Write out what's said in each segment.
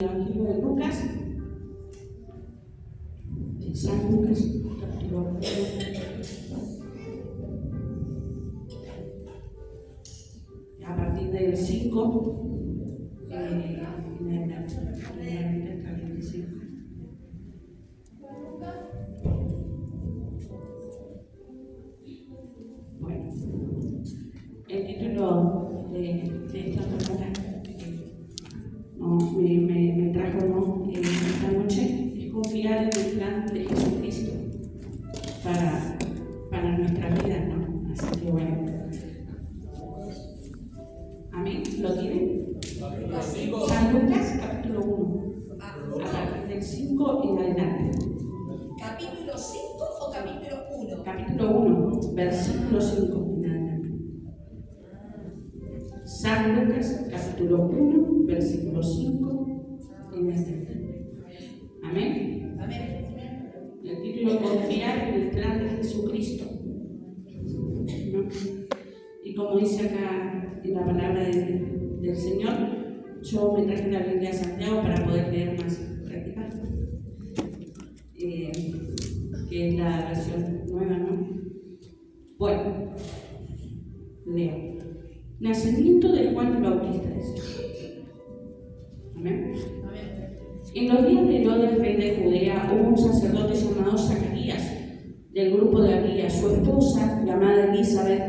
Evangelio de Lucas, San Lucas, capítulo 1. A partir del 5, bueno, el título de esta palabra me trajo esta noche es confiar en el plan de Jesucristo para nuestra vida, ¿no? Así que bueno, amén. ¿Lo tienen? San Lucas capítulo 1, a partir del 5 en adelante. ¿Capítulo 5 o capítulo 1? Capítulo 1, versículo 5 en adelante. San Lucas capítulo 1, versículo 5 en adelante. Amén. Amén. El título: confiar en el plan de Jesucristo, ¿no? Y como dice acá en la palabra del Señor, yo me traje la Biblia de Santiago para poder leer más práctica, que es la versión nueva, ¿no? Bueno, leo. Nacimiento de Juan el Bautista. Amén. En los días de Herodes, rey de Judea, hubo un sacerdote llamado Zacarías, del grupo de Abías. Su esposa, llamada Elizabeth,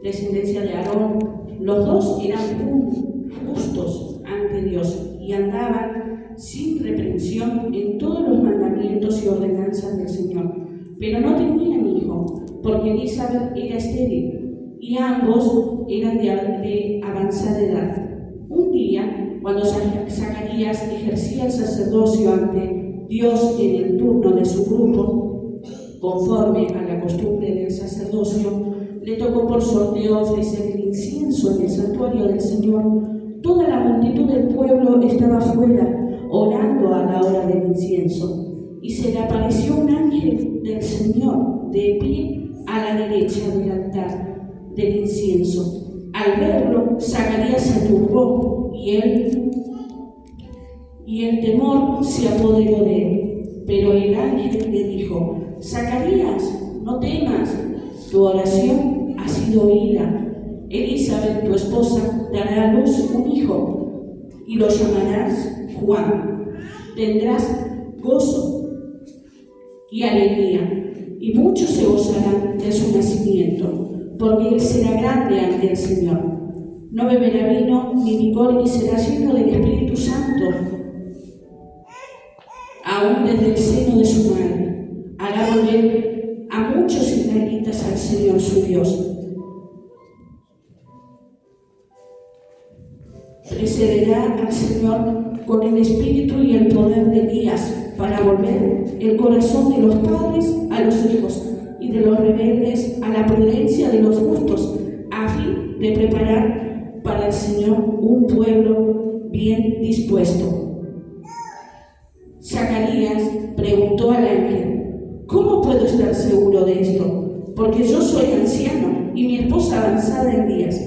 descendencia de Aarón. Los dos eran justos ante Dios y andaban sin reprensión en todos los mandamientos y ordenanzas del Señor. Pero no tenían hijo, porque Elizabeth era estéril y ambos eran de avanzada edad. Un día, cuando Zacarías ejercía el sacerdocio ante Dios en el turno de su grupo, conforme a la costumbre del sacerdocio, le tocó por sorteo ofrecer el incienso en el santuario del Señor. Toda la multitud del pueblo estaba fuera, orando a la hora del incienso, y se le apareció un ángel del Señor de pie a la derecha del altar del incienso. Al verlo, Zacarías se turbó y el temor se apoderó de él. Pero el ángel le dijo: Zacarías, no temas, tu oración ha sido oída. Elizabeth, tu esposa, dará a luz un hijo y lo llamarás Juan. Tendrás gozo y alegría, y muchos se gozarán de su nacimiento, porque él será grande ante el Señor. No beberá vino ni licor, y será lleno del Espíritu Santo, aún desde el seno de su madre. Hará volver a muchos israelitas al Señor su Dios. Precederá al Señor con el espíritu y el poder de Elías, para volver el corazón de los padres a los hijos y de los rebeldes a la prudencia de los justos, a fin de preparar para el Señor un pueblo bien dispuesto. Zacarías preguntó al ángel: ¿cómo puedo estar seguro de esto? Porque yo soy anciano y mi esposa avanzada en días.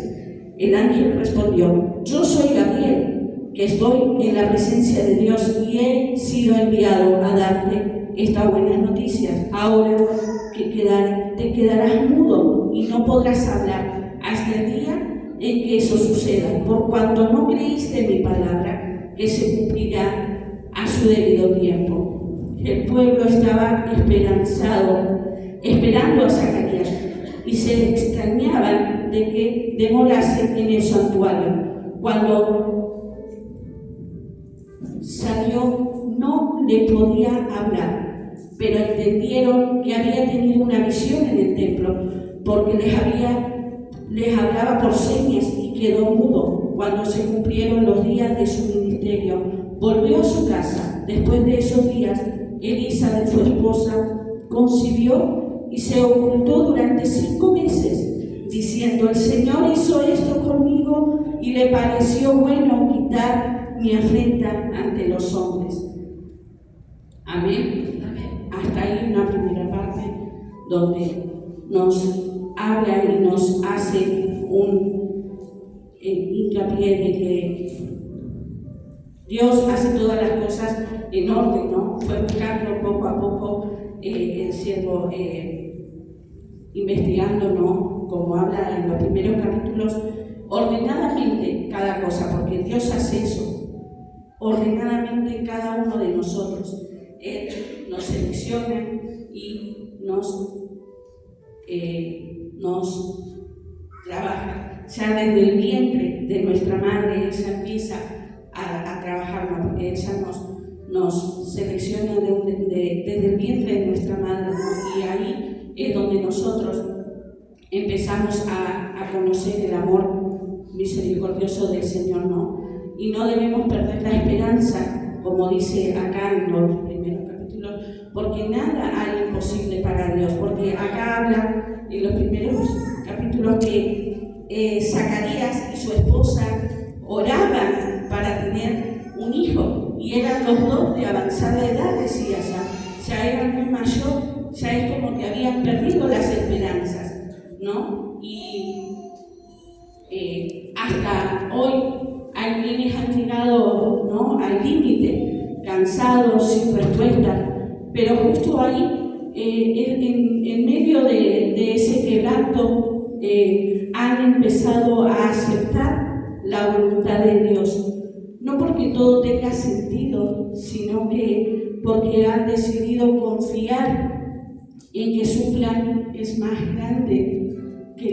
El ángel respondió: yo soy Gabriel, que estoy en la presencia de Dios y he sido enviado a darte estas buenas noticias. Ahora te quedarás mudo y no podrás hablar hasta el día en que eso suceda, por cuanto no creíste mi palabra, que se cumplirá a su debido tiempo. El pueblo estaba esperando a Zacarías, y se extrañaban de que demorase en el santuario. Cuando salió, no le podía hablar, pero entendieron que había tenido una visión en el templo, porque les hablaba por señas, y quedó mudo. Cuando se cumplieron los días de su ministerio, volvió a su casa. Después de esos días, Elizabeth, su esposa, concibió y se ocultó durante 5 meses, diciendo: el Señor hizo esto conmigo y le pareció bueno quitar mi afrenta ante los hombres. Amén. Amén. Hasta ahí una primera parte donde nos habla y nos hace un hincapié de que Dios hace todas las cosas en orden, ¿no? Fue buscando poco a poco el siervo investigando, ¿no? Como habla en los primeros capítulos, ordenadamente cada cosa, porque Dios hace eso, ordenadamente cada uno de nosotros. Él nos selecciona y nos trabaja. Ya desde el vientre de nuestra madre, ella empieza a trabajarnos, porque ella nos selecciona desde el vientre de nuestra madre, ¿no? Y ahí es donde nosotros empezamos a conocer el amor misericordioso del Señor, ¿no? Y no debemos perder la esperanza, como dice acá en los primeros capítulos, porque nada hay imposible para Dios, porque acá habla en los primeros capítulos que Zacarías y su esposa oraban para tener un hijo, y eran los dos de avanzada edad, decía ya eran muy mayor, ya es como que habían perdido las esperanzas, ¿no? Y hasta hoy hay quienes han llegado, ¿no?, al límite, cansados, sin respuesta, pero justo ahí, en medio de ese quebranto, han empezado a aceptar la voluntad de Dios. No porque todo tenga sentido, sino que porque han decidido confiar en que su plan es más grande que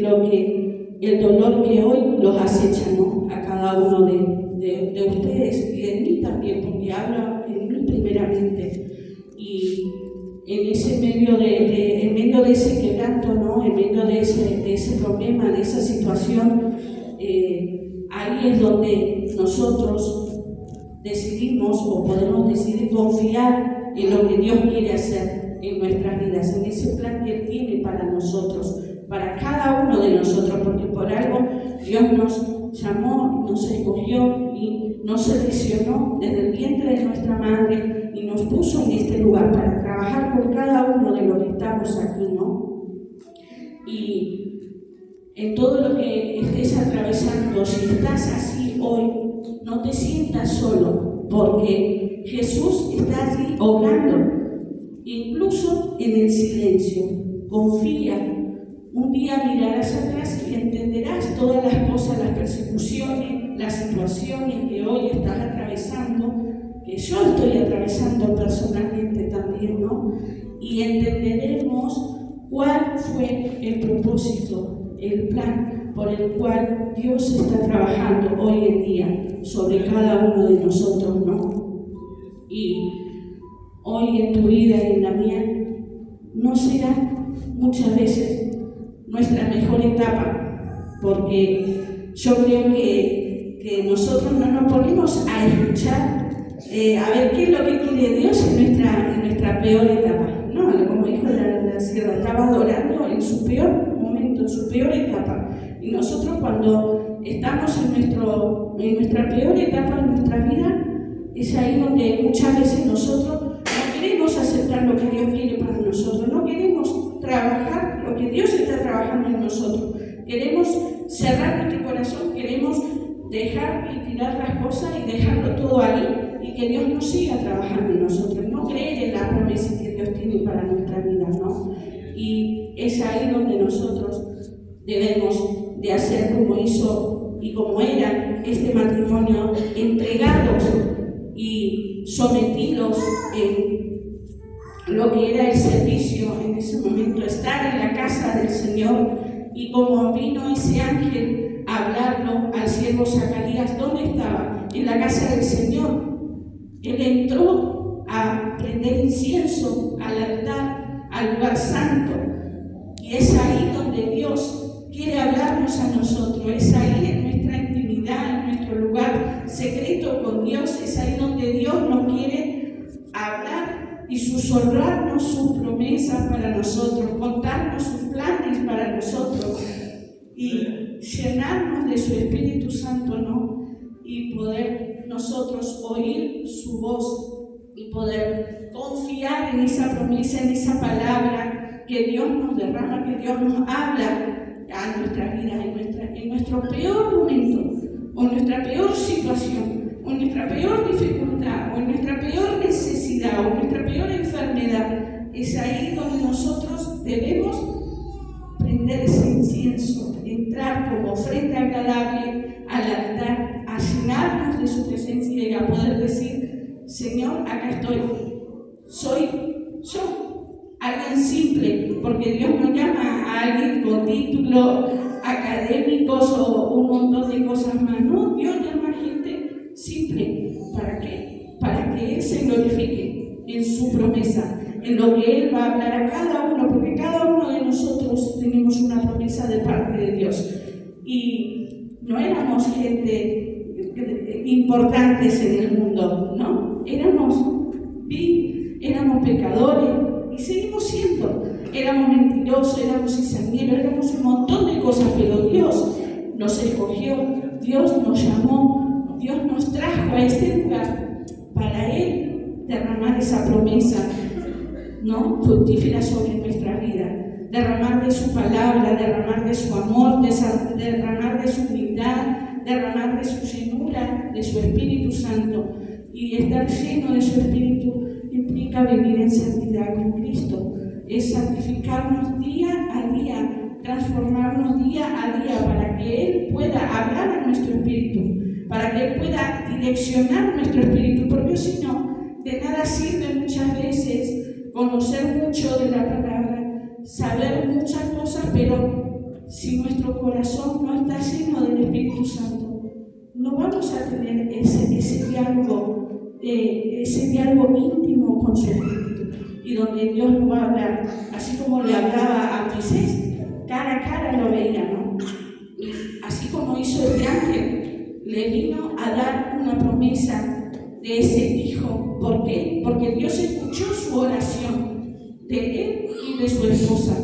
el dolor que hoy los acecha, ¿no?, a cada uno de ustedes y de mí también, porque habla en mí primeramente. Y en ese medio en medio de ese quebranto, ¿no?, en medio de ese problema, de esa situación, ahí es donde nosotros decidimos o podemos decidir confiar en lo que Dios quiere hacer en nuestras vidas, en ese plan que Él tiene para nosotros, para cada uno de nosotros, porque por algo Dios nos llamó, nos escogió y nos seleccionó desde el vientre de nuestra madre y nos puso en este lugar para trabajar con cada uno de los que estamos aquí, ¿no? Y en todo lo que estés atravesando, si estás así hoy, no te sientas solo, porque Jesús está allí obrando, incluso en el silencio. Confía. Un día mirarás atrás y entenderás todas las cosas, las persecuciones, las situaciones que hoy estás atravesando, que yo estoy atravesando personalmente también, ¿no? Y entenderemos cuál fue el propósito, el plan por el cual Dios está trabajando hoy en día sobre cada uno de nosotros, ¿no? Y hoy en tu vida y en la mía no será muchas veces nuestra mejor etapa, porque yo creo que nosotros no nos ponemos a escuchar a ver qué es lo que quiere Dios en nuestra peor etapa. No, como dijo la sierva, estaba adorando en su peor momento, en su peor etapa. Y nosotros cuando estamos en nuestra peor etapa en nuestra vida, es ahí donde muchas veces nosotros no queremos aceptar lo que Dios quiere para nosotros, no queremos trabajar lo que Dios está trabajando en nosotros. Queremos cerrar nuestro corazón, queremos dejar y tirar las cosas y dejarlo todo ahí y que Dios nos siga trabajando en nosotros, no creer en la promesa que Dios tiene para nuestra vida, ¿no? Y es ahí donde nosotros debemos de hacer como hizo y como era este matrimonio, entregados y sometidos en lo que era el servicio en ese momento, estar en la casa del Señor. Y como vino ese ángel a hablarlo al siervo Zacarías, ¿dónde estaba? En la casa del Señor. Él entró a prender incienso al altar, al lugar santo. Y es ahí donde Dios quiere hablarnos a nosotros, es ahí en nuestra intimidad, en nuestro lugar secreto con Dios, es ahí donde Dios nos quiere hablar y susurrarnos sus promesas para nosotros, contarnos sus planes para nosotros y llenarnos de su Espíritu Santo, ¿no? Y poder nosotros oír su voz y poder confiar en esa promesa, en esa palabra que Dios nos derrama, que Dios nos habla a nuestras vidas, en nuestro peor momento o en nuestra peor situación. o en nuestra peor dificultad, o en nuestra peor necesidad, o en nuestra peor enfermedad, es ahí donde nosotros debemos prender ese incienso, entrar como ofrenda agradable al altar, a llenarnos de su presencia y a poder decir: Señor, acá estoy, soy yo, alguien simple, porque Dios no llama a alguien con títulos académicos o un montón de cosas más, no, Dios llama a gente simple. ¿Para qué? Para que Él se glorifique en su promesa, en lo que Él va a hablar a cada uno, porque cada uno de nosotros tenemos una promesa de parte de Dios. Y no éramos gente importantes en el mundo, ¿no? Éramos pecadores y seguimos siendo. Éramos mentirosos, éramos cizañeros, éramos un montón de cosas, pero Dios nos escogió, Dios nos llamó, Dios nos trajo a este lugar para Él derramar esa promesa, ¿no?, fructífera sobre nuestra vida, derramar de su palabra, derramar de su amor, derramar de su humildad, derramar de su llenura, de su Espíritu Santo. Y estar lleno de su Espíritu implica vivir en santidad con Cristo, es santificarnos día a día, transformarnos día a día para que Él pueda hablar a nuestro espíritu, para que Él pueda direccionar nuestro espíritu, porque si no, de nada sirve muchas veces conocer mucho de la palabra, saber muchas cosas, pero si nuestro corazón no está lleno del Espíritu Santo, no vamos a tener ese diálogo íntimo con su Espíritu, y donde Dios nos va a hablar, así como le hablaba a Moisés, cara a cara lo veía, ¿no? Y así como hizo este ángel, le vino a dar una promesa de ese hijo. ¿Por qué? Porque Dios escuchó su oración de él y de su esposa.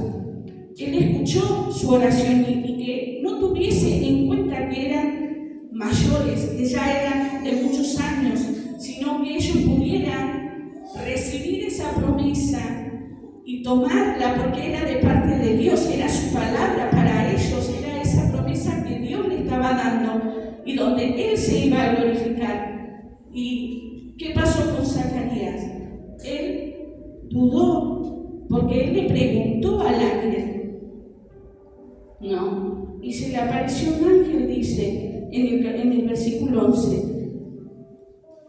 Él escuchó su oración y que no tuviese en cuenta que eran mayores, que ya eran de muchos años, sino que ellos pudieran recibir esa promesa y tomarla, porque era de parte de Dios, era su palabra para ellos, era esa promesa que Dios le estaba dando y donde Él se iba a glorificar. ¿Y qué pasó con Zacarías? Él dudó, porque él le preguntó al ángel, ¿no? Y se le apareció un ángel, dice en el versículo 11,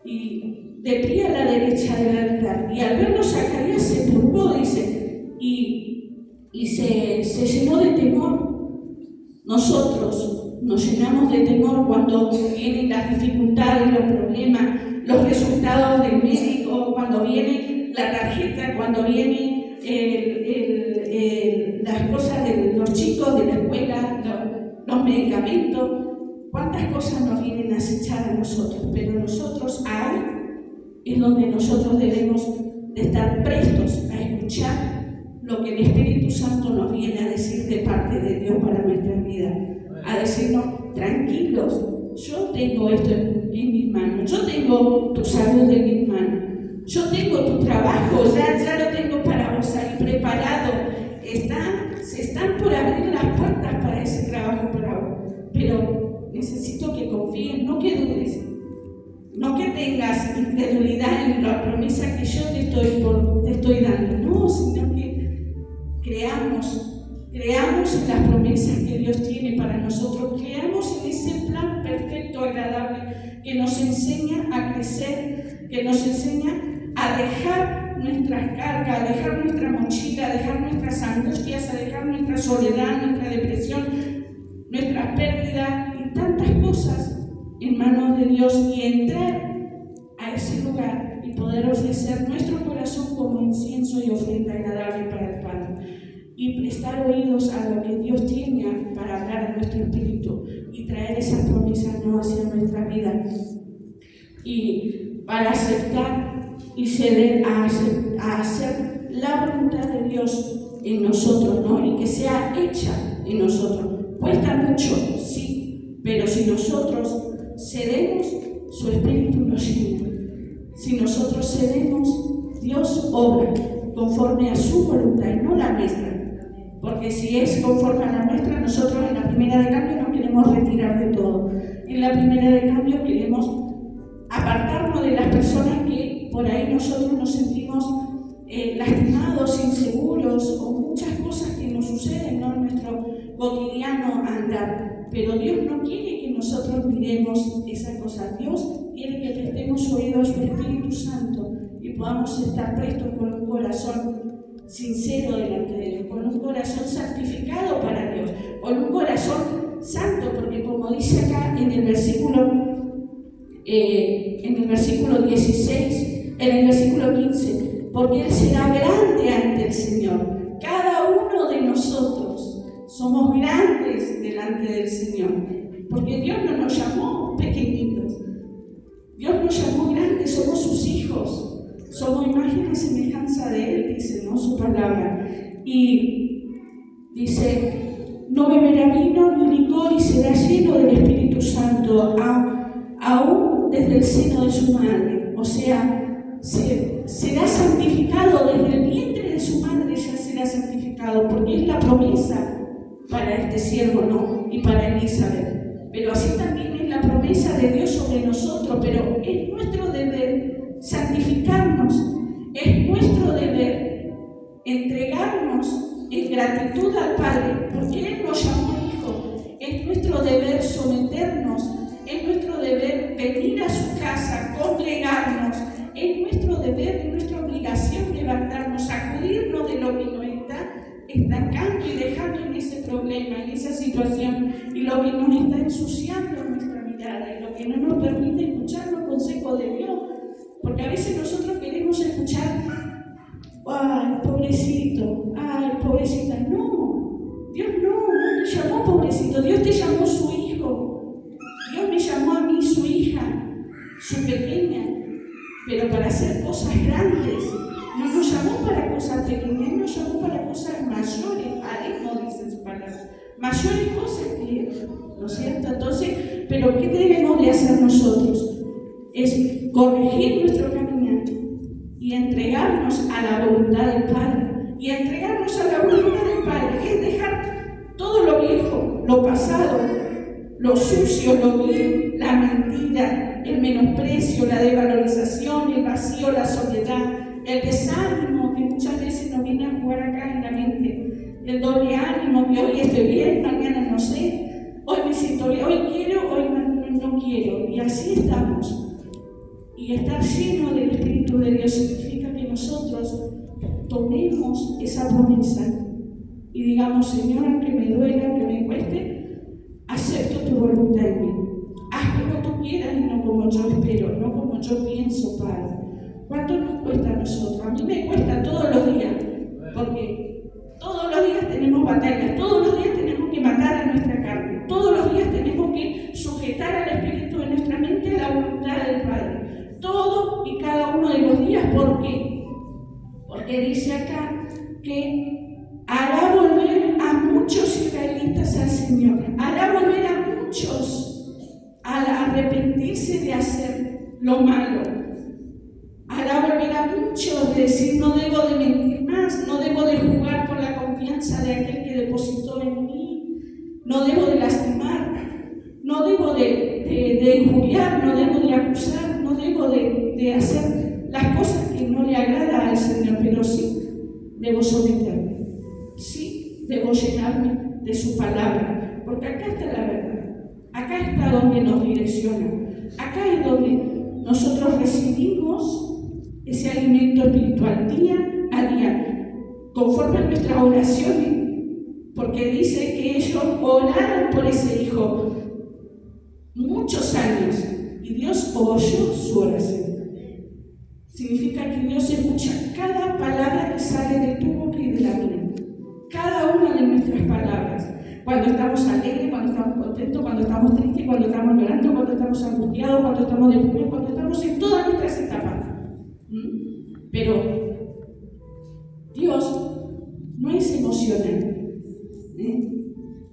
y de pie a la derecha del altar, y al verlo Zacarías se turbó, dice, y se llenó de temor. Nosotros nos llenamos de temor cuando vienen las dificultades, los problemas, los resultados del médico, cuando viene la tarjeta, cuando vienen las cosas de los chicos de la escuela, los medicamentos. ¿Cuántas cosas nos vienen a acechar a nosotros? Pero nosotros ahí es donde nosotros debemos de estar prestos a escuchar lo que el Espíritu Santo nos viene a decir de parte de Dios para nuestra vida. A decirnos, tranquilos, yo tengo esto en mis manos, yo tengo tu salud en mis manos, yo tengo tu trabajo, ya lo tengo para vos ahí preparado, se están por abrir las puertas para ese trabajo para vos, pero necesito que confíes, no que dudes, no que tengas incredulidad en la promesa que yo te estoy dando, no, sino que creamos en las promesas que Dios tiene para nosotros, creamos en ese plan perfecto, agradable, que nos enseña a crecer, que nos enseña a dejar nuestras cargas, a dejar nuestra mochila, a dejar nuestras angustias, a dejar nuestra soledad, nuestra depresión, nuestras pérdidas y tantas cosas en manos de Dios, y entrar a ese lugar y poder ofrecer nuestro corazón como incienso y ofrenda agradable para el Padre, y prestar oídos a lo que Dios tiene para hablar a nuestro espíritu y traer esas promesas no hacia nuestra vida, y para aceptar y ceder a hacer la voluntad de Dios en nosotros, ¿no? Y que sea hecha en nosotros. Cuesta mucho, sí, pero si nosotros cedemos, su espíritu nos llena. Si nosotros cedemos, Dios obra conforme a su voluntad y no la nuestra. Porque si es conforme a la nuestra, nosotros en la primera de cambio nos queremos retirar de todo. En la primera de cambio queremos uno de las personas que por ahí nosotros nos sentimos lastimados, inseguros, o muchas cosas que nos suceden, ¿no?, en nuestro cotidiano andar. Pero Dios no quiere que nosotros miremos esas cosas. Dios quiere que prestemos oído a su Espíritu Santo y podamos estar prestos con un corazón sincero delante de Dios, con un corazón santificado para Dios, con un corazón santo, porque como dice acá en el versículo 16, en el versículo 15, porque Él será grande ante el Señor. Cada uno de nosotros somos grandes delante del Señor, porque Dios no nos llamó pequeñitos, Dios nos llamó grandes, somos sus hijos. Somos imagen y semejanza de Él, dice, ¿no?, su palabra. Y dice, no beberá vino ni licor y será lleno del Espíritu Santo, aún desde el seno de su madre. O sea, será santificado desde el vientre de su madre, ya será santificado, porque es la promesa para este siervo, ¿no?, y para Elizabeth. Pero así también es la promesa de Dios sobre nosotros, pero es nuestro deber santificarnos, es nuestro deber entregarnos en gratitud al Padre, porque Él nos llamó hijo. Es nuestro deber someternos, es nuestro deber venir a su casa, congregarnos, es nuestro deber, es nuestra obligación levantarnos, sacudirnos de lo que nos está estancando y dejando en ese problema, en esa situación, y lo que nos está ensuciando nuestra mirada y lo que no nos permite escuchar los consejos de Dios. Porque a veces nosotros queremos escuchar, ¡ay, pobrecito! ¡Ay, pobrecita! No, Dios no te llamó pobrecito, Dios te llamó su hijo. Dios me llamó a mí su hija, su pequeña, pero para hacer cosas grandes. No nos llamó para cosas pequeñas, nos llamó para cosas mayores, haremos, dice su palabra. Mayores cosas que, ¿no es cierto? Entonces, ¿pero qué debemos de hacer nosotros? Es corregir nuestro caminar y entregarnos a la voluntad del Padre. Y entregarnos a la voluntad del Padre es dejar todo lo viejo, lo pasado, lo sucio, lo vil, la mentira, el menosprecio, la desvalorización, el vacío, la soledad, el desánimo que muchas veces nos viene a jugar acá en la mente, el doble ánimo que hoy estoy bien, mañana no sé, hoy me siento bien, hoy quiero, hoy no quiero, y así estamos. Y estar lleno del Espíritu de Dios significa que nosotros tomemos esa promesa y digamos, Señor, aunque me duela, aunque me cueste, acepto tu voluntad en mí. Haz como tú quieras y no como yo espero, no como yo pienso, Padre. ¿Cuánto nos cuesta a nosotros? A mí me cuesta todos los días, porque todos los días tenemos batallas, todos los días tenemos que matar a nuestra carne, todos los días tenemos que sujetar al Espíritu de nuestra mente a la voluntad del Padre. Todo y cada uno de los días. ¿Por qué? Porque dice acá que hará volver a muchos israelitas al Señor, hará volver a muchos al arrepentirse de hacer lo malo, hará volver a muchos de decir, no debo de mentir más, no debo de jugar con la confianza de aquel que depositó en mí, no debo de lastimar, no debo de injuriar, no debo de acusar, no debo de hacer las cosas que no le agrada al Señor, pero sí debo someterme, sí debo llenarme de su palabra, porque acá está la verdad, acá está donde nos direcciona, acá es donde nosotros recibimos ese alimento espiritual día a día, conforme a nuestras oraciones, porque dice que ellos oraron por ese hijo muchos años y Dios oyó su oración. Significa que Dios escucha cada palabra que sale de tu boca y de la mía, cada una de nuestras palabras, cuando estamos alegres, cuando estamos contentos, cuando estamos tristes, cuando estamos llorando, cuando estamos angustiados, cuando estamos deprimidos, cuando estamos en todas nuestras etapas. Pero Dios no es emocional,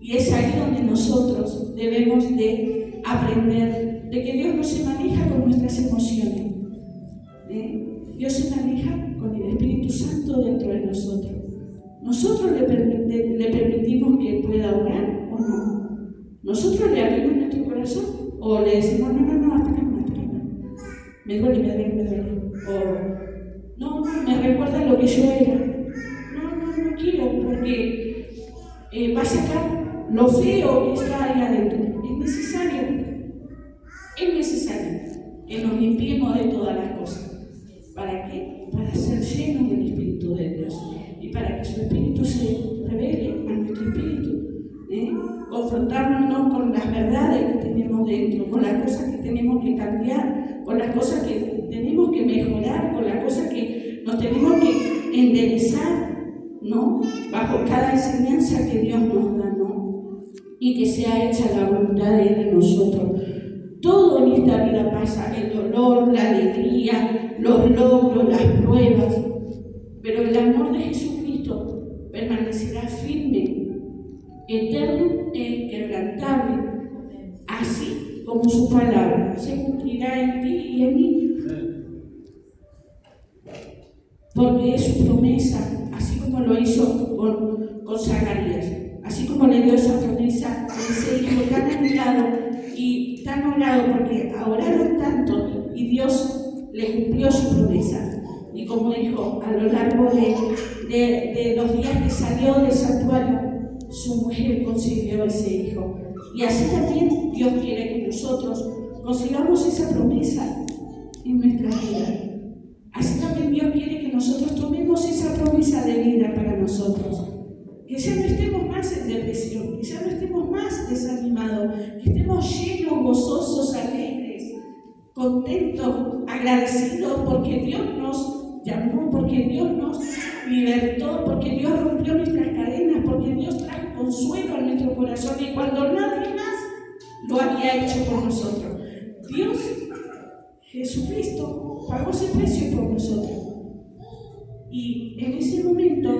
y es ahí donde nosotros debemos de aprender de que Dios no se maneja con nuestras emociones. Dios se maneja con el Espíritu Santo dentro de nosotros. Nosotros le permitimos que Él pueda orar o no. Nosotros le abrimos nuestro corazón o le decimos, no, hasta acá. me duele. O no, me recuerda lo que yo era. No quiero, porque va a sacar lo feo que está ahí adentro. Es necesario que nos limpiemos de todas las cosas. ¿Para qué? Para ser llenos del Espíritu de Dios y para que su Espíritu se revele a nuestro Espíritu. Confrontarnos con las verdades que tenemos dentro, con las cosas que tenemos que cambiar, con las cosas que tenemos que mejorar, con las cosas que nos tenemos que enderezar, ¿no? Bajo cada enseñanza que Dios nos da, ¿no? Y que sea hecha la voluntad de Él en nosotros. Todo en esta vida pasa, el dolor, la alegría, los logros, las pruebas, pero el amor de Jesucristo permanecerá firme, eterno e inquebrantable, así como su palabra se cumplirá en ti y en mí. Porque es su promesa, así como lo hizo con Zacarías, así como le dio esa promesa a ese hijo tan anhelado y tan orado, porque oraron tanto y Dios le cumplió su promesa. Y como dijo, a lo largo de los días que salió del santuario, su mujer concibió ese hijo. Y así también Dios quiere que nosotros consigamos esa promesa en nuestra vida. Así también Dios quiere que nosotros tomemos esa promesa de vida para nosotros. Que ya no estemos más en depresión, que ya no estemos más desanimados, que estemos llenos, gozosos, alegres, contentos, agradecidos porque Dios nos llamó, porque Dios nos libertó, porque Dios rompió nuestras cadenas, porque Dios trajo consuelo a nuestro corazón y cuando nadie más lo había hecho por nosotros. Dios, Jesucristo, pagó ese precio por nosotros. Y en ese momento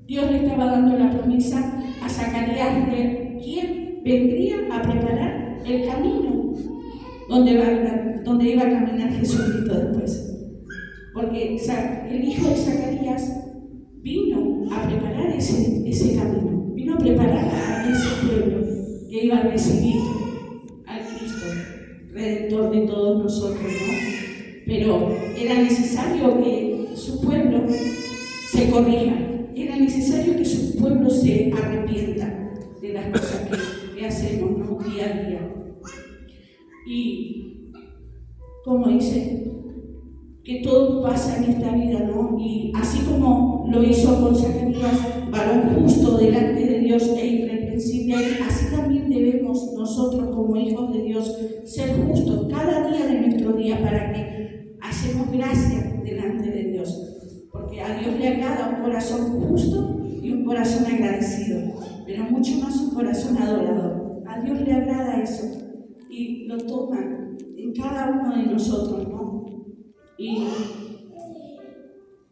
Dios le estaba dando la promesa a Zacarías de quién vendría a preparar el camino donde iba a caminar Jesucristo después. Porque el hijo de Zacarías vino a preparar ese camino, vino a preparar a ese pueblo que iba a recibir al Cristo, Redentor de todos nosotros, ¿no? Pero era necesario que su pueblo se corrija. Era necesario que su pueblo se arrepienta de las cosas que hacemos, ¿no? Día a día. Y como dice, que todo pasa en esta vida, ¿no? Y así como lo hizo con Zacarías, varón justo delante de Dios e irreprensible, así también debemos nosotros como hijos de Dios ser justos cada día de nuestro día para que hacemos gracia delante de Dios. Porque a Dios le agrada un corazón justo y un corazón agradecido, pero mucho más un corazón adorador. A Dios le agrada eso y lo toma en cada uno de nosotros, ¿no? Y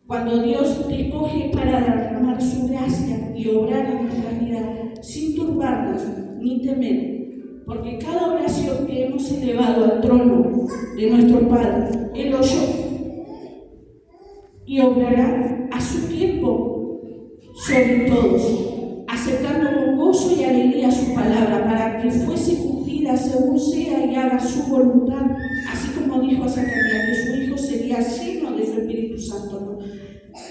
cuando Dios te escoge para derramar su gracia y obrar en nuestra vida sin turbarnos ni temer, porque cada oración que hemos elevado al trono de nuestro Padre, Él oyó y obrará a su tiempo sobre todos, aceptando con gozo y alegría su palabra, para que fuese cumplida según sea y haga su voluntad, así como dijo a Zacarías, que su hijo sería lleno de su Espíritu Santo, ¿no?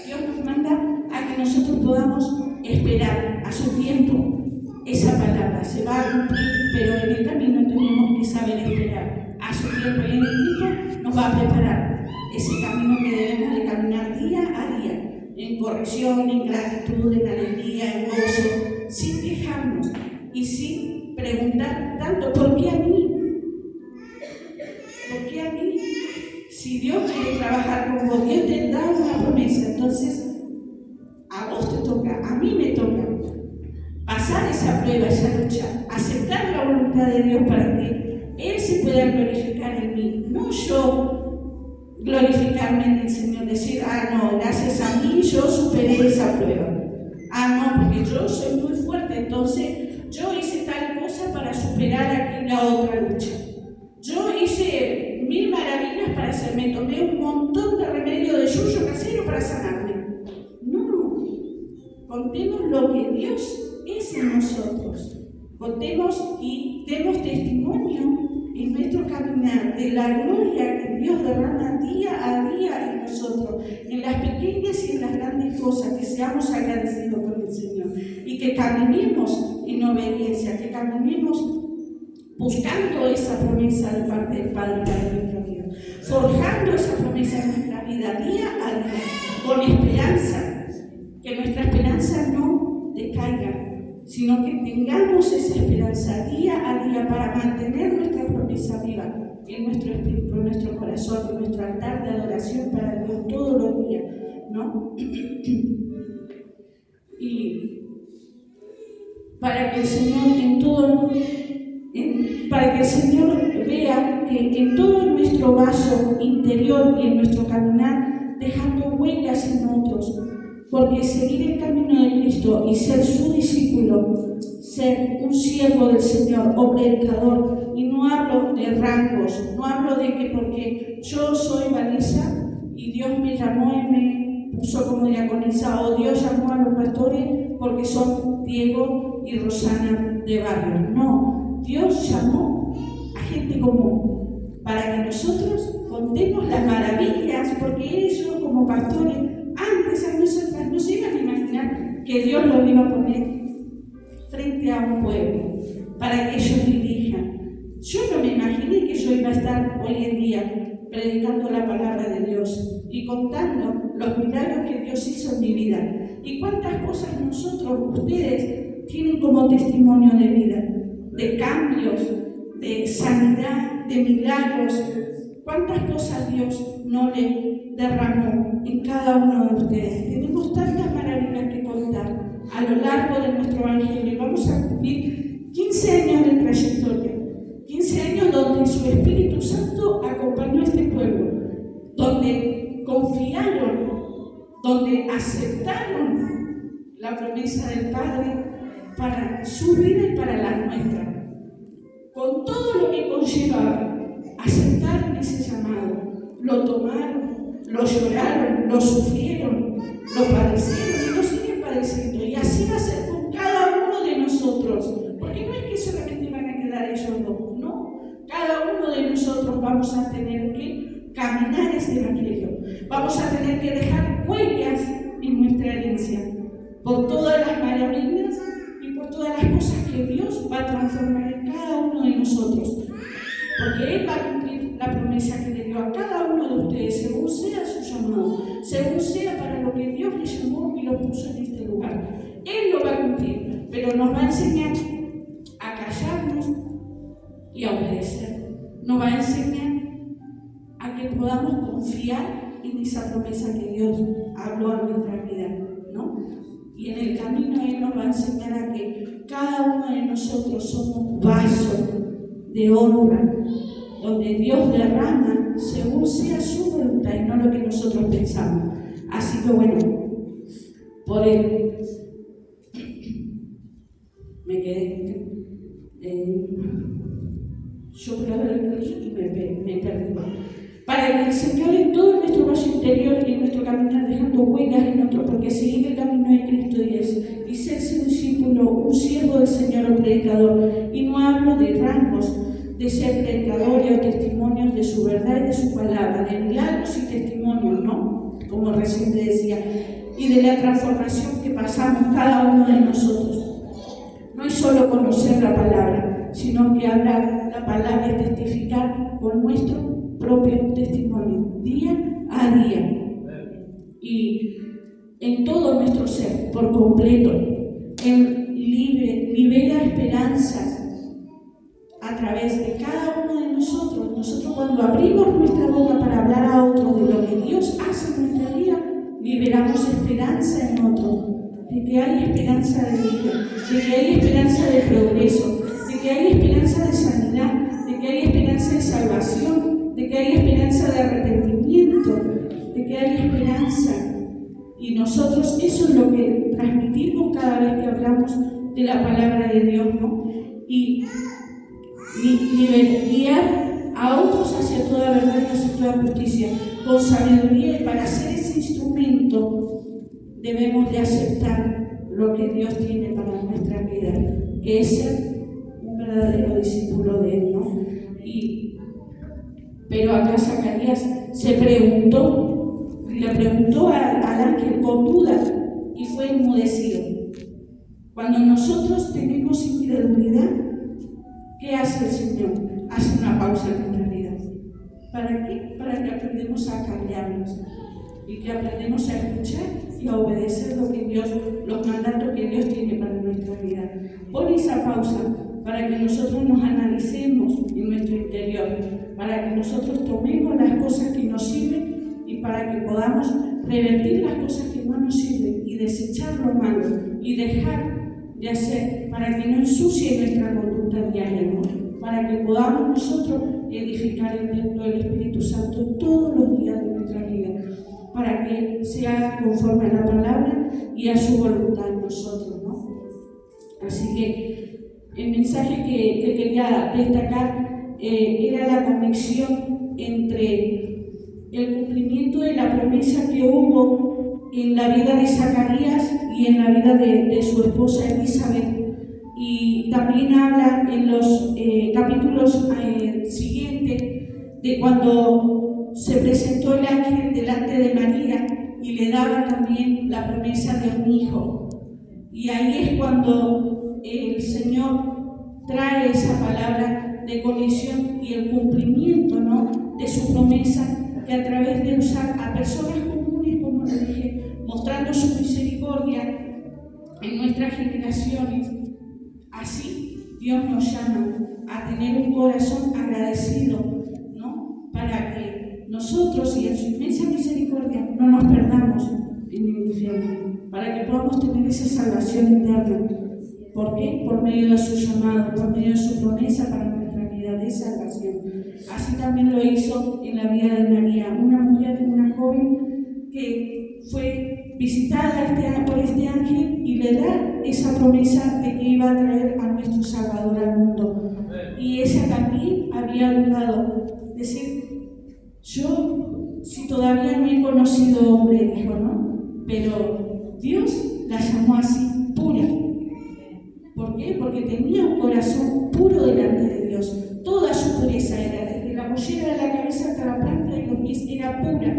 Dios nos manda a que nosotros podamos esperar a su tiempo. Esa palabra se va a cumplir, pero en el camino tenemos que saber esperar a su tiempo, y en el tiempo nos va a preparar ese camino que debemos de caminar día a día, en corrección, en gratitud, en alegría, en gozo, sin quejarnos y sin preguntar tanto ¿por qué a mí? ¿Por qué a mí? Si Dios quiere trabajar con vos, Dios te da una promesa, entonces a vos te toca, a mí me toca pasar esa prueba, esa lucha, aceptar la voluntad de Dios para que Él se pueda glorificar en mí, no yo glorificarme en el Señor, decir, no, gracias a mí yo superé esa prueba. No, porque yo soy muy fuerte, entonces yo hice tal cosa para superar aquella otra lucha. Yo hice 1000 maravillas para hacerme, tomé un montón de remedio de yuyo casero para sanarme. No, contemos lo que Dios es en nosotros. Contemos y demos testimonio en nuestro caminar, de la gloria que Dios derrama día a día en nosotros, en las pequeñas y en las grandes cosas, que seamos agradecidos con el Señor y que caminemos en obediencia, que caminemos buscando esa promesa de parte del Padre para nuestra vida, forjando esa promesa en nuestra vida día a día, con esperanza, que nuestra esperanza no decaiga, sino que tengamos esa esperanza día a día para mantener nuestra promesa viva en nuestro espíritu, en nuestro corazón, en nuestro altar de adoración para Dios todos los días, ¿no? Y para que el Señor para que el Señor vea que en todo nuestro vaso interior y en nuestro caminar, dejando huellas en otros, porque seguir el camino de Cristo y ser su discípulo, ser un siervo del Señor o predicador, y no hablo de rangos, no hablo de que porque yo soy Vanessa y Dios me llamó y me puso como diaconisa, o Dios llamó a los pastores porque son Diego y Rosana de barrio. No, Dios llamó a gente común para que nosotros contemos las maravillas, porque ellos como pastores antes a nosotras no se iban a imaginar que Dios los iba a poner frente a un pueblo para que ellos dirijan. Yo no me imaginé que yo iba a estar hoy en día predicando la palabra de Dios y contando los milagros que Dios hizo en mi vida. Y cuántas cosas nosotros, ustedes, tienen como testimonio de vida, de cambios, de sanidad, de milagros. Cuántas cosas Dios no le derramó en cada uno de ustedes. Tenemos tantas maravillas que contar a lo largo de nuestro evangelio. Y vamos a cumplir 15 años de trayectoria. 15 años donde su Espíritu Santo acompañó a este pueblo, donde confiaron, donde aceptaron la promesa del Padre para su vida y para la nuestra, con todo lo que conllevaba. Aceptaron ese llamado, lo tomaron, lo lloraron, lo sufrieron, lo padecieron y lo siguen padeciendo. Y así va a ser con cada uno de nosotros, porque no es que solamente van a quedar ellos dos, no. Cada uno de nosotros vamos a tener que caminar este evangelio, vamos a tener que dejar huellas en nuestra herencia, por todas las maravillas y por todas las cosas que Dios va a transformar en cada uno de nosotros. Porque Él va a cumplir la promesa que le dio a cada uno de ustedes, según sea su llamado, según sea para lo que Dios le llamó y lo puso en este lugar. Él lo va a cumplir, pero nos va a enseñar a callarnos y a obedecer. Nos va a enseñar a que podamos confiar en esa promesa que Dios habló a nuestra vida, ¿no? Y en el camino Él nos va a enseñar a que cada uno de nosotros somos vasos de honra, donde Dios derrama según sea su voluntad y no lo que nosotros pensamos. Así que bueno, por Él me quedé. Yo creo que me perdí. Para que el Señor en todo nuestro valle interior y en nuestro caminar dejando huellas en otro, porque seguir el camino de Cristo y ser un discípulo, un siervo del Señor o predicador. Y no hablo de rangos, de ser predicadores o testimonios de su verdad y de su palabra, de milagros y testimonios, ¿no? Como recién te decía, y de la transformación que pasamos cada uno de nosotros. No es solo conocer la palabra, sino que hablar la palabra y testificar con nuestro propio testimonio, día a día. Y en todo nuestro ser, por completo, libera esperanza a través de cada uno de nosotros. Nosotros cuando abrimos nuestra boca para hablar a otro de lo que Dios hace en nuestra vida, liberamos esperanza en otro, de que hay esperanza de vida, de que hay esperanza de progreso, de que hay esperanza de sanidad, de que hay esperanza de salvación, de que hay esperanza de arrepentimiento, de que hay esperanza. Y nosotros eso es lo que transmitimos cada vez que hablamos de la palabra de Dios, ¿no? Y guiar a otros hacia toda verdad y hacia toda justicia, con sabiduría. Y para ser ese instrumento debemos de aceptar lo que Dios tiene para nuestra vida, que es ser un verdadero discípulo de Él, ¿no? Pero acá Zacarías le preguntó al ángel con duda y fue enmudecido. Cuando nosotros tenemos incredulidad, ¿qué hace el Señor? Hace una pausa en nuestra vida. ¿Para qué? Para que aprendamos a callarnos y que aprendamos a escuchar y a obedecer los mandatos que Dios tiene para nuestra vida. Pon esa pausa para que nosotros nos analicemos en nuestro interior, para que nosotros tomemos las cosas que nos sirven y para que podamos revertir las cosas que no nos sirven y desechar lo malo y dejar de hacer, para que no ensucie nuestra conducta diaria, ¿no? Para que podamos nosotros edificar el templo del Espíritu Santo todos los días de nuestra vida, para que sea conforme a la palabra y a su voluntad en nosotros, ¿no? Así que el mensaje que quería destacar era la conexión entre el cumplimiento de la promesa que hubo en la vida de Zacarías y en la vida de su esposa Elizabeth. Y también habla en los capítulos siguientes de cuando se presentó el ángel delante de María y le daba también la promesa de un hijo. Y ahí es cuando el Señor trae esa palabra de conexión y el cumplimiento, ¿no?, de su promesa, que a través de usar a personas comunes, como les dije, mostrando su misericordia en nuestras generaciones, así Dios nos llama a tener un corazón agradecido, ¿no?, para que nosotros y en su inmensa misericordia no nos perdamos en el infierno, para que podamos tener esa salvación eterna. ¿Por qué? Por medio de su llamado, por medio de su promesa para nuestra vida de salvación. Así también lo hizo en la vida de María, una mujer, una joven que fue visitada por este ángel y le da esa promesa de que iba a traer a nuestro Salvador al mundo. Y ella también había dudado, decir, yo si todavía no he conocido hombre, dijo, ¿no? Pero Dios la llamó así, pura. ¿Por qué? Porque tenía un corazón puro delante de Dios. Toda su pureza era, desde la mollera de la cabeza hasta la planta de los pies, era pura.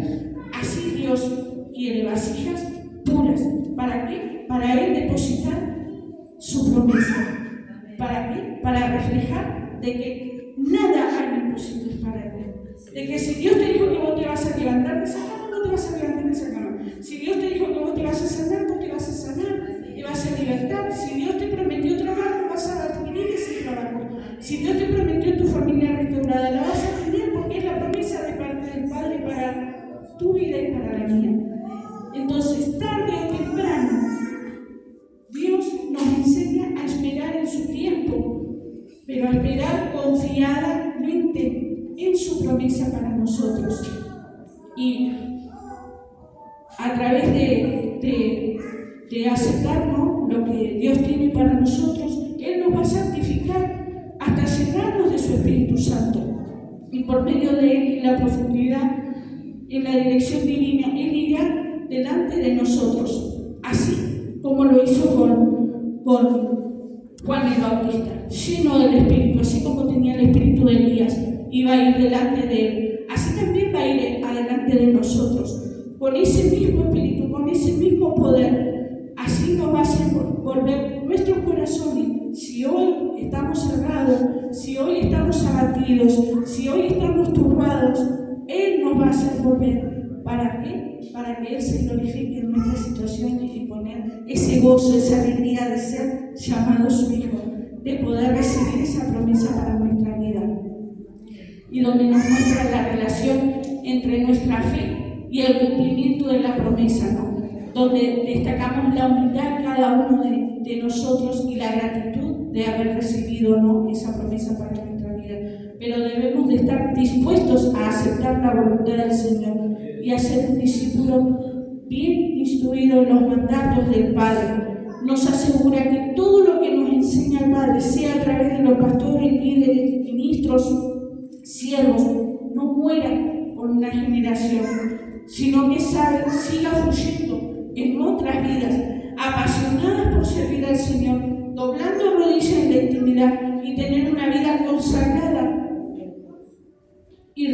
Así Dios quiere vasijas puras. ¿Para qué? Para Él depositar su promesa. ¿Para qué? Para reflejar de que nada hay imposible para Él. De que si Dios te dijo que vos te vas a levantar de esa cama, no te vas a levantar de esa cama. Si Dios te dijo que vos te vas a sanar, vos te vas a sanar, te vas a libertar. Si Dios te prometió trabajo, vas a adquirir ese trabajo. Si Dios te prometió tu familia restaurada, la vas a tener, porque es la promesa de parte del Padre para tu vida y para la mía. Entonces, tarde o temprano, Dios nos enseña a esperar en su tiempo, pero a esperar confiadamente en su promesa para nosotros. Y a través de aceptar, ¿no?, lo que Dios tiene para nosotros, Él nos va a santificar hasta llenarnos de su Espíritu Santo. Y por medio de Él, en la profundidad, en la dirección divina, Él irá delante de nosotros, así como lo hizo con Juan el Bautista, lleno del Espíritu, así como tenía el Espíritu de Elías, iba a ir delante de Él. Así también va a ir adelante de nosotros, con ese mismo Espíritu, con ese mismo poder. Así nos va a hacer volver nuestros corazones. Si hoy estamos cerrados, si hoy estamos abatidos, si hoy estamos turbados, Él nos va a hacer volver. ¿Para qué? Para que Él se glorifique en nuestras situaciones y poner ese gozo, esa alegría de ser llamado su Hijo, de poder recibir esa promesa para nuestra vida. Y donde nos muestra la relación entre nuestra fe y el cumplimiento de la promesa, ¿no? Donde destacamos la humildad cada uno de nosotros y la gratitud de haber recibido, ¿no?, esa promesa para nuestra vida. Pero debemos de estar dispuestos a aceptar la voluntad del Señor y a ser un discípulo bien instruido en los mandatos del Padre. Nos asegura que todo lo que nos enseña el Padre, sea a través de los pastores, líderes, ministros, siervos, no muera con una generación, sino que siga fluyendo en otras vidas, apasionadas por servir al Señor, doblando rodillas en la intimidad y tener una vida consagrada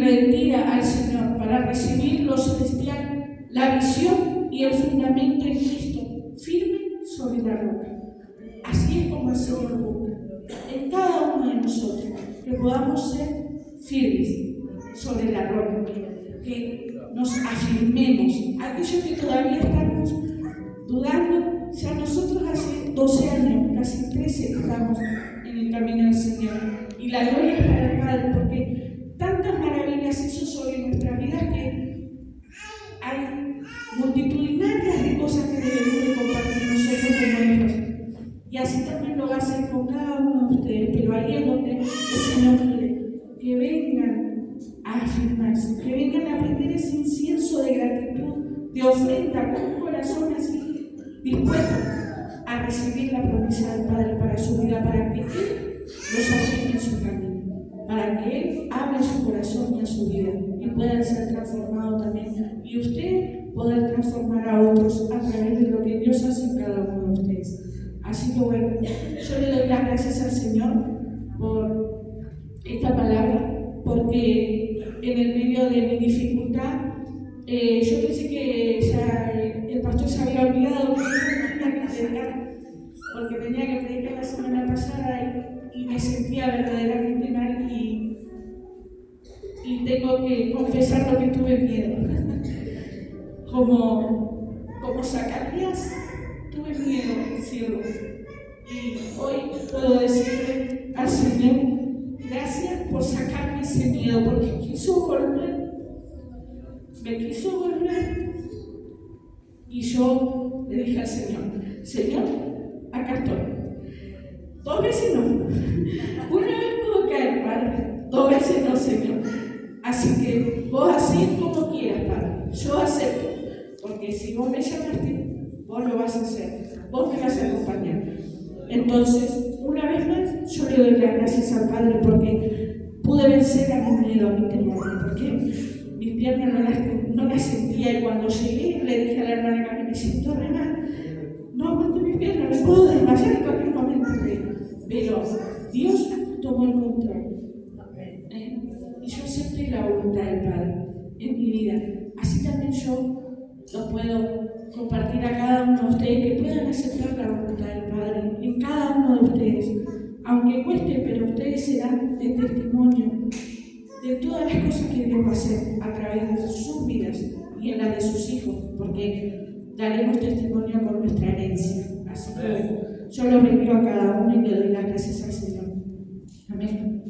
rendida al Señor para recibir lo celestial, la visión y el fundamento en Cristo, firme sobre la roca. Así es como el Señor busca en cada uno de nosotros, que podamos ser firmes sobre la roca, que nos afirmemos. Aquellos que todavía estamos dudando, ya nosotros hace 12 años, casi 13, estamos en el camino del Señor. Y la gloria es para el Padre, porque tantas maravillas hizo sobre nuestras vidas que hay multitudinarias de cosas que debemos de compartir nosotros como hijos. Y así también lo va a hacer con cada uno de ustedes, pero ahí es donde el Señor quiere que vengan a afirmarse, que vengan a aprender ese incienso de gratitud, de ofrenda, con un corazón así dispuesto a recibir la promesa del Padre para su vida, para que Él los afirme en su camino, para que Él abra su corazón y a su vida y puedan ser transformados también. Y usted poder transformar a otros a través de lo que Dios hace en cada uno de ustedes. Así que bueno, yo le doy las gracias al Señor por esta palabra, porque en el medio de mi dificultad, yo pensé que ya el pastor se había olvidado que tenía que predicar, porque tenía que predicar la semana pasada y me sentía verdaderamente mal y tengo que confesar lo que tuve miedo. Como Zacarías, tuve miedo de decirlo. Y hoy puedo decirle al Señor, gracias por sacarme ese miedo, porque quiso volver, me quiso volver. Y yo le dije al Señor, Señor, acá estoy. 2 veces no. Una vez puedo caer, Padre. 2 veces no, Señor. Así que vos hacés como quieras, Padre. Yo acepto. Porque si vos me llamaste, vos lo vas a hacer. Vos me vas a acompañar. Entonces, una vez más, yo le doy las gracias al Padre porque pude vencer a mi miedo, a mi temor. Porque mis piernas no las sentía y cuando llegué le dije a la hermana que me siento re mal. No aguanto mis piernas, me puedo desmayar en cualquier momento. Pero Dios tomó el control. Y yo acepté la voluntad del Padre en mi vida. Así también yo lo puedo compartir a cada uno de ustedes, que puedan aceptar la voluntad del Padre en cada uno de ustedes. Aunque cueste, pero ustedes serán el testimonio de todas las cosas que Dios va a hacer a través de sus vidas y en la de sus hijos, porque daremos testimonio con nuestra herencia. Así que yo lo bendigo a cada uno y le doy las gracias al Señor. Amén.